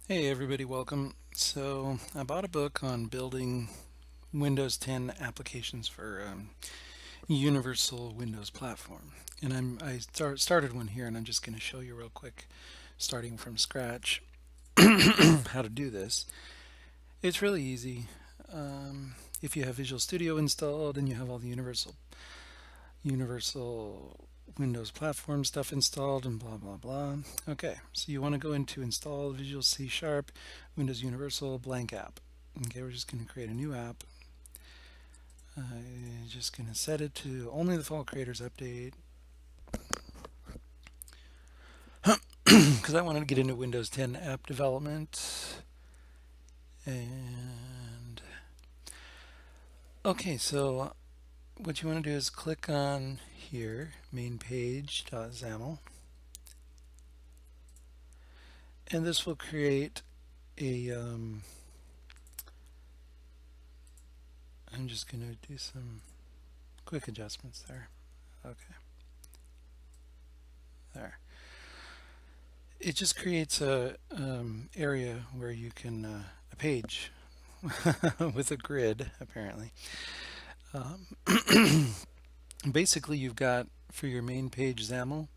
Hey everybody, welcome. So I bought a book on building Windows 10 applications for Universal Windows Platform, and started one here, and I'm just going to show you real quick, starting from scratch, how to do this. It's really easy. If you have Visual Studio installed and you have all the Universal Windows Platform stuff installed and blah blah blah. Okay, so you want to go into Install Visual C Sharp Windows Universal blank app. Okay, we're just going to create a new app. Just going to set it to only the default creators update because I wanted to get into Windows 10 app development. And okay, so what you want to do is click on here, main page.xaml, and this will create a I'm just going to do some quick adjustments there. Okay, there. It just creates a area where you can a page with a grid apparently. Basically, you've got for your main page XAML,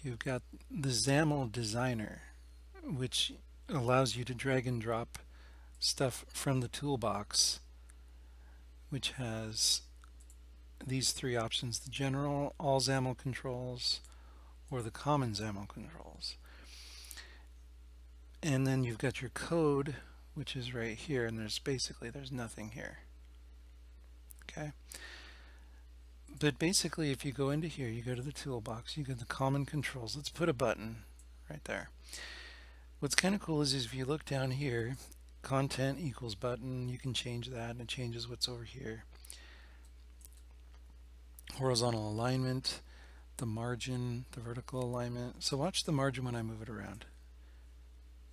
you've got the XAML designer, which allows you to drag and drop stuff from the toolbox, which has these three options: the general, all XAML controls, or the common XAML controls. And then you've got your code, which is right here, and there's nothing here. Okay. But basically, if you go into here, you go to the toolbox, you get the common controls. Let's put a button right there. What's kind of cool is if you look down here, content equals button, you can change that and it changes what's over here. Horizontal alignment, the margin, the vertical alignment. So watch the margin when I move it around.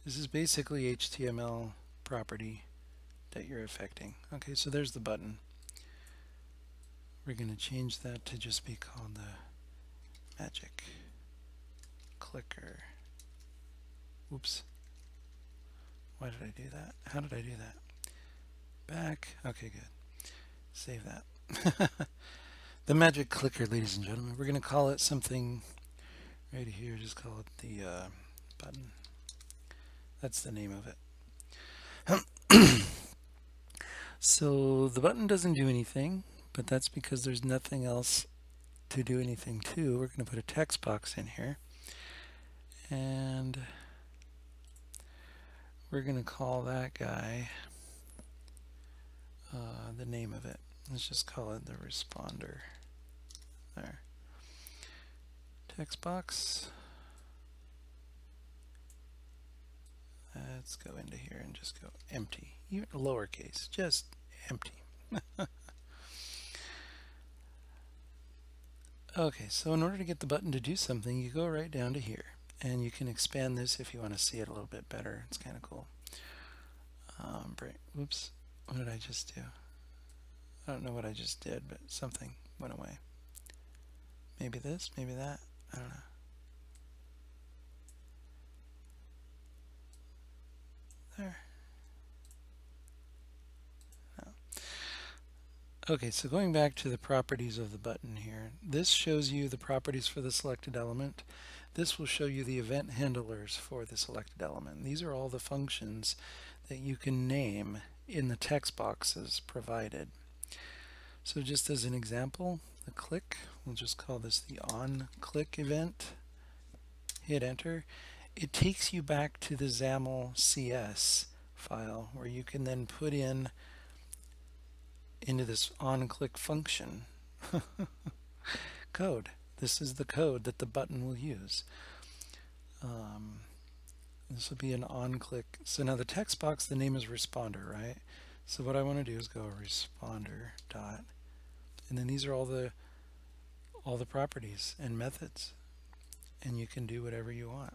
This is basically HTML property that you're affecting. Okay, so there's the button. We're going to change that to just be called the magic clicker. Oops. Why did I do that? How did I do that? Back. Okay, good. Save that. The magic clicker, ladies and gentlemen. We're going to call it something right here. Just call it the button. That's the name of it. So the button doesn't do anything, but that's because there's nothing else to do anything to. We're going to put a text box in here. And we're going to call that guy the name of it. Let's just call it the responder. There. Text box. Let's go into here and just go empty. Even lowercase, just empty. Okay, so in order to get the button to do something, you go right down to here. And you can expand this if you want to see it a little bit better. It's kind of cool. Oops, what did I just do? I don't know what I just did, but something went away. Maybe this, maybe that. I don't know. There. No. Okay, so going back to the properties of the button here, this shows you the properties for the selected element. This will show you the event handlers for the selected element. These are all the functions that you can name in the text boxes provided. So just as an example, the click, we'll just call this the on-click event. Hit enter. It takes you back to the XAML CS file where you can then put into this on-click function code. This is the code that the button will use. This will be an on-click. So now the text box, the name is responder, right? So what I want to do is go responder dot, and then these are all the properties and methods, and you can do whatever you want.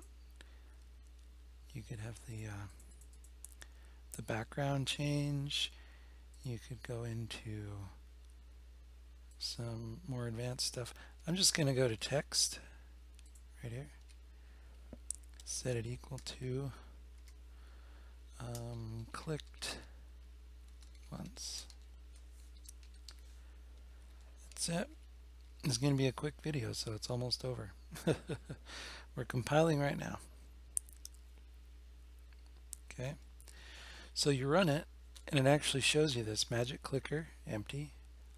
You could have the background change. You could go into some more advanced stuff. I'm just going to go to text right here. Set it equal to Clicked once. That's it. It's going to be a quick video, so it's almost over. We're compiling right now. Okay. So you run it, and it actually shows you this magic clicker, empty.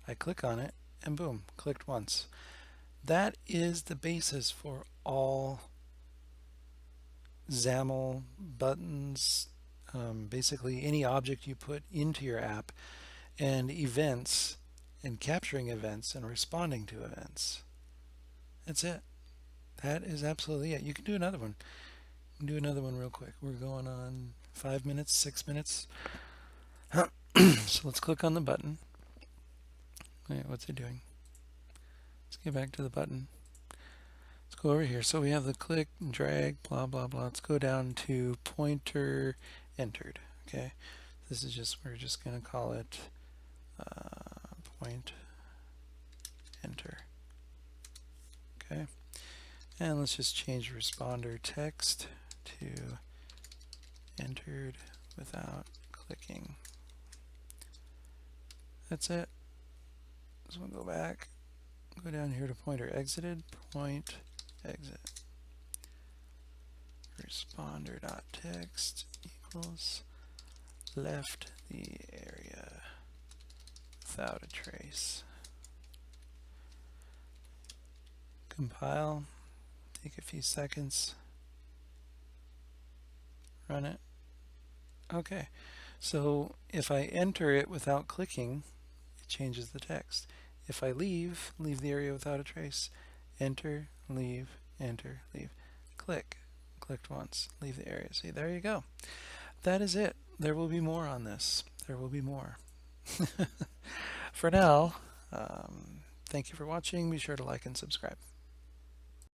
I click on it, and boom, clicked once. That is the basis for all XAML buttons, basically any object you put into your app, and events, and capturing events and responding to events. That's it. That is absolutely it. You can do another one. Do another one real quick. We're going on 5 minutes, 6 minutes. So let's click on the button. Wait, what's it doing? Let's get back to the button. Let's go over here. So we have the click and drag, blah, blah, blah. Let's go down to pointer entered. Okay. This is just, we're just going to call it point enter. Okay. And let's just change responder text to entered without clicking. That's it. So we'll go back, go down here to pointer exited, point exit. Responder.text equals left the area without a trace. Compile, take a few seconds, run it. Okay, so if I enter it without clicking, it changes the text. If I leave the area without a trace, enter, leave, click, clicked once, leave the area. See, there you go. That is it. There will be more on this. There will be more. For now, thank you for watching. Be sure to like and subscribe.